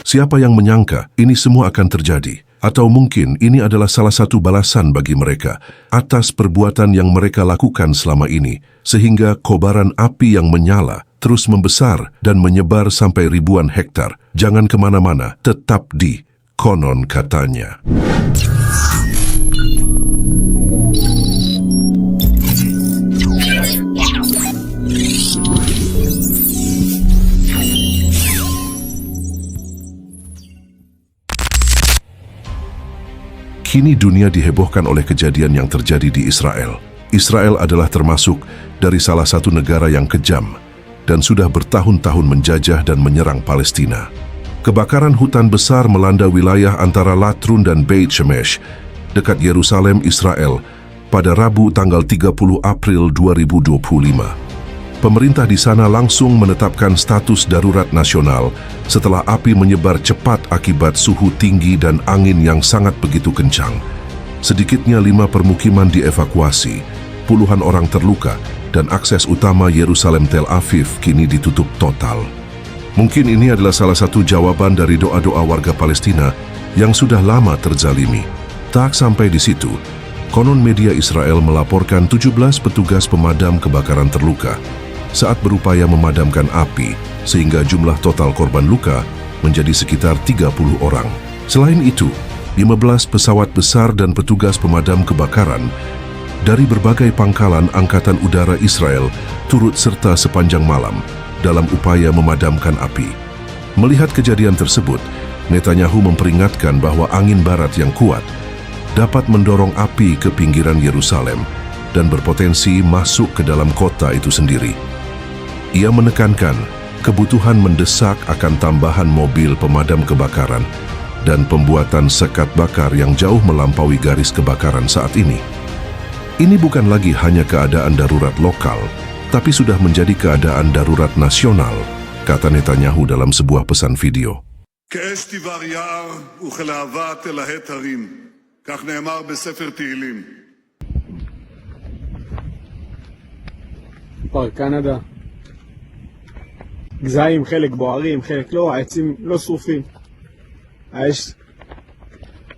Siapa yang menyangka ini semua akan terjadi? Atau mungkin ini adalah salah satu balasan bagi mereka atas perbuatan yang mereka lakukan selama ini, sehingga kobaran api yang menyala terus membesar dan menyebar sampai ribuan hektar. Jangan kemana-mana, tetap di Konon Katanya. Kini dunia dihebohkan oleh kejadian yang terjadi di Israel. Israel adalah termasuk dari salah satu negara yang kejam dan sudah bertahun-tahun menjajah dan menyerang Palestina. Kebakaran hutan besar melanda wilayah antara Latrun dan Beit Shemesh dekat Yerusalem, Israel pada Rabu tanggal 30 April 2025. Pemerintah di sana langsung menetapkan status darurat nasional setelah api menyebar cepat akibat suhu tinggi dan angin yang sangat begitu kencang. Sedikitnya 5 permukiman dievakuasi, puluhan orang terluka, dan akses utama Yerusalem Tel Aviv kini ditutup total. Mungkin ini adalah salah satu jawaban dari doa-doa warga Palestina yang sudah lama terzalimi. Tak sampai di situ, konon media Israel melaporkan 17 petugas pemadam kebakaran terluka saat berupaya memadamkan api, sehingga jumlah total korban luka menjadi sekitar 30 orang. Selain itu, 15 pesawat besar dan petugas pemadam kebakaran dari berbagai pangkalan Angkatan Udara Israel turut serta sepanjang malam dalam upaya memadamkan api. Melihat kejadian tersebut, Netanyahu memperingatkan bahwa angin barat yang kuat dapat mendorong api ke pinggiran Yerusalem dan berpotensi masuk ke dalam kota itu sendiri. Ia menekankan kebutuhan mendesak akan tambahan mobil pemadam kebakaran dan pembuatan sekat bakar yang jauh melampaui garis kebakaran saat ini. Ini bukan lagi hanya keadaan darurat lokal, tapi sudah menjadi keadaan darurat nasional, kata Netanyahu dalam sebuah pesan video. כאש תבער יער וכלהבה תלהט הרים, כך נאמר בספר תהילים. פארק קנדה. גזעים, חלק בוערים, חלק לא, העצים לא שרופים. האש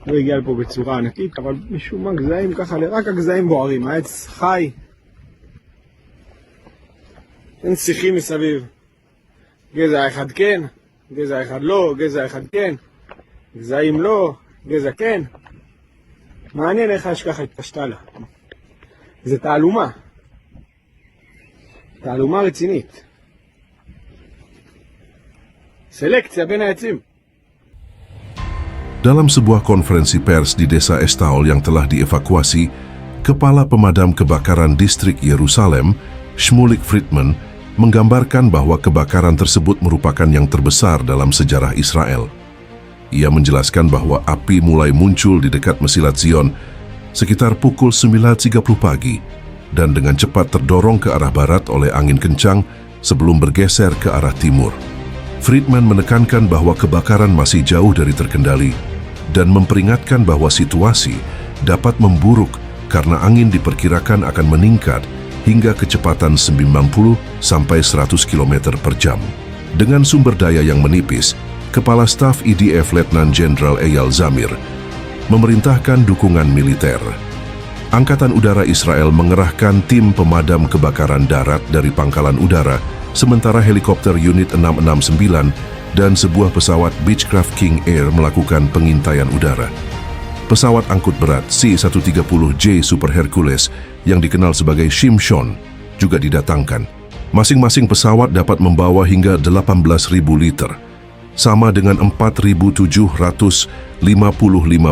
לא הגיע לפה בצורה ענקית, אבל משום מה גזעים ככה, רק הגזעים בוערים, העץ חי. אין שיחים מסביב. גזע אחד כן, גזע אחד לא, גזע אחד כן, גזעים לא, גזע כן. מעניין איך האש ככה התפשטה לה. זה תעלומה. תעלומה רצינית. Seleksia בין העצים. Dalam sebuah konferensi pers di desa Estaol yang telah dievakuasi, Kepala Pemadam Kebakaran Distrik Yerusalem, Shmulik Friedman, menggambarkan bahwa kebakaran tersebut merupakan yang terbesar dalam sejarah Israel. Ia menjelaskan bahwa api mulai muncul di dekat Mesilat Zion sekitar pukul 9.30 pagi dan dengan cepat terdorong ke arah barat oleh angin kencang sebelum bergeser ke arah timur. Friedman menekankan bahwa kebakaran masih jauh dari terkendali dan memperingatkan bahwa situasi dapat memburuk karena angin diperkirakan akan meningkat hingga kecepatan 90 sampai 100 km per jam. Dengan sumber daya yang menipis, Kepala Staf IDF Letnan Jenderal Eyal Zamir memerintahkan dukungan militer. Angkatan Udara Israel mengerahkan tim pemadam kebakaran darat dari Pangkalan Udara, sementara helikopter unit 669 dan sebuah pesawat Beechcraft King Air melakukan pengintaian udara. Pesawat angkut berat C-130J Super Hercules yang dikenal sebagai Shimshon juga didatangkan. Masing-masing pesawat dapat membawa hingga 18.000 liter, sama dengan 4.755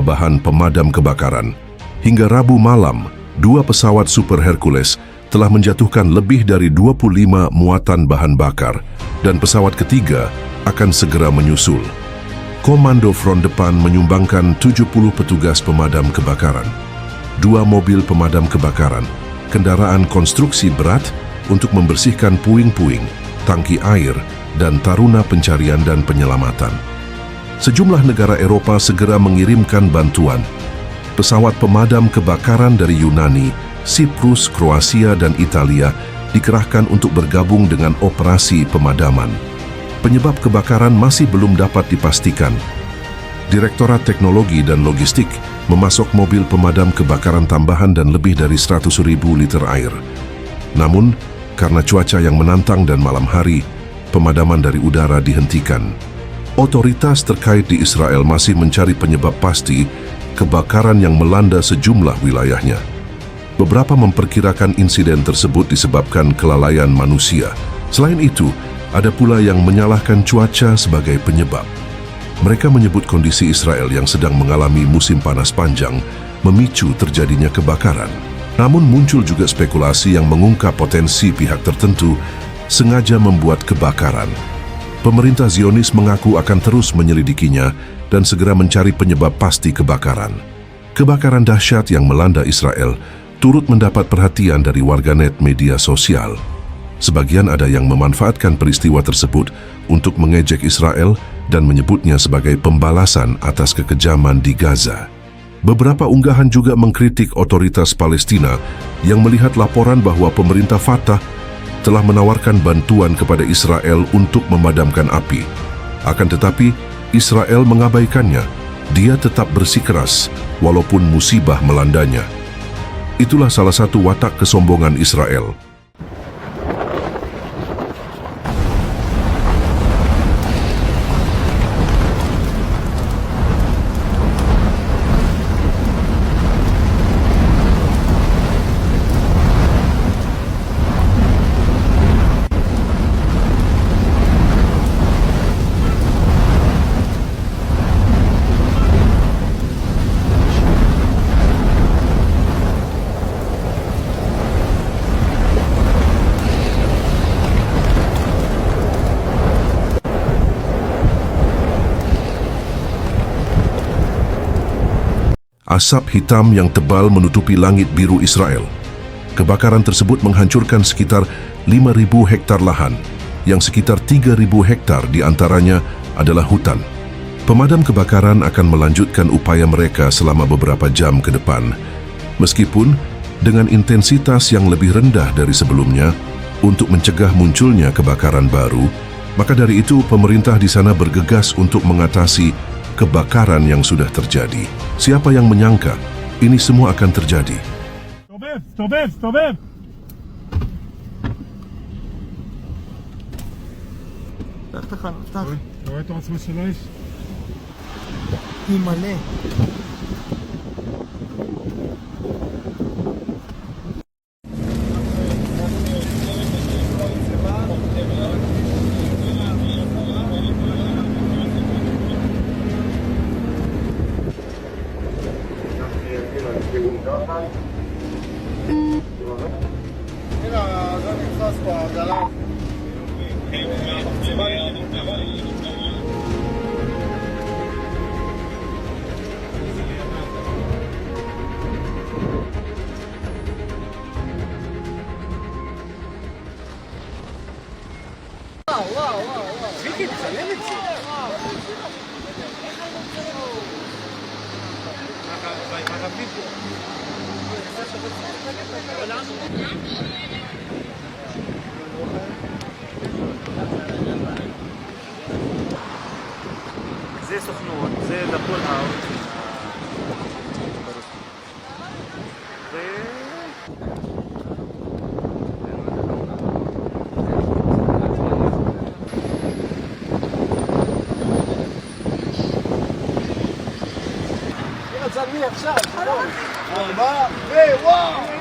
bahan pemadam kebakaran. Hingga Rabu malam, 2 pesawat Super Hercules telah menjatuhkan lebih dari 25 muatan bahan bakar dan pesawat ketiga akan segera menyusul. Komando Front Depan menyumbangkan 70 petugas pemadam kebakaran, 2 mobil pemadam kebakaran, kendaraan konstruksi berat untuk membersihkan puing-puing, tangki air, dan taruna pencarian dan penyelamatan. Sejumlah negara Eropa segera mengirimkan bantuan. Pesawat pemadam kebakaran dari Yunani, Siprus, Kroasia, dan Italia dikerahkan untuk bergabung dengan operasi pemadaman. penyebab kebakaran masih belum dapat dipastikan. Direktorat Teknologi dan Logistik memasok mobil pemadam kebakaran tambahan dan lebih dari 100.000 liter air. Namun, karena cuaca yang menantang dan malam hari, pemadaman dari udara dihentikan. Otoritas terkait di Israel masih mencari penyebab pasti kebakaran yang melanda sejumlah wilayahnya. Beberapa memperkirakan insiden tersebut disebabkan kelalaian manusia. Selain itu, ada pula yang menyalahkan cuaca sebagai penyebab. Mereka menyebut kondisi Israel yang sedang mengalami musim panas panjang memicu terjadinya kebakaran. Namun muncul juga spekulasi yang mengungkap potensi pihak tertentu sengaja membuat kebakaran. Pemerintah Zionis mengaku akan terus menyelidikinya dan segera mencari penyebab pasti kebakaran. Kebakaran dahsyat yang melanda Israel turut mendapat perhatian dari warganet media sosial. Sebagian ada yang memanfaatkan peristiwa tersebut untuk mengejek Israel dan menyebutnya sebagai pembalasan atas kekejaman di Gaza. Beberapa unggahan juga mengkritik otoritas Palestina yang melihat laporan bahwa pemerintah Fatah telah menawarkan bantuan kepada Israel untuk memadamkan api. Akan tetapi, Israel mengabaikannya. Dia tetap bersikeras walaupun musibah melandanya. Itulah salah satu watak kesombongan Israel. Asap hitam yang tebal menutupi langit biru Israel. Kebakaran tersebut menghancurkan sekitar 5.000 hektar lahan, yang sekitar 3.000 hektar diantaranya adalah hutan. Pemadam kebakaran akan melanjutkan upaya mereka selama beberapa jam ke depan, meskipun dengan intensitas yang lebih rendah dari sebelumnya untuk mencegah munculnya kebakaran baru. Maka dari itu, pemerintah di sana bergegas untuk mengatasi kebakaran yang sudah terjadi. Siapa yang menyangka ini semua akan terjadi? תובב! פתח, פתח. אתה רואה את העוצמה של האש? היא מלא. זה סוכנות, זה דפול האוט. יאללה, צלמי עכשיו, שלום. 4 ווואו!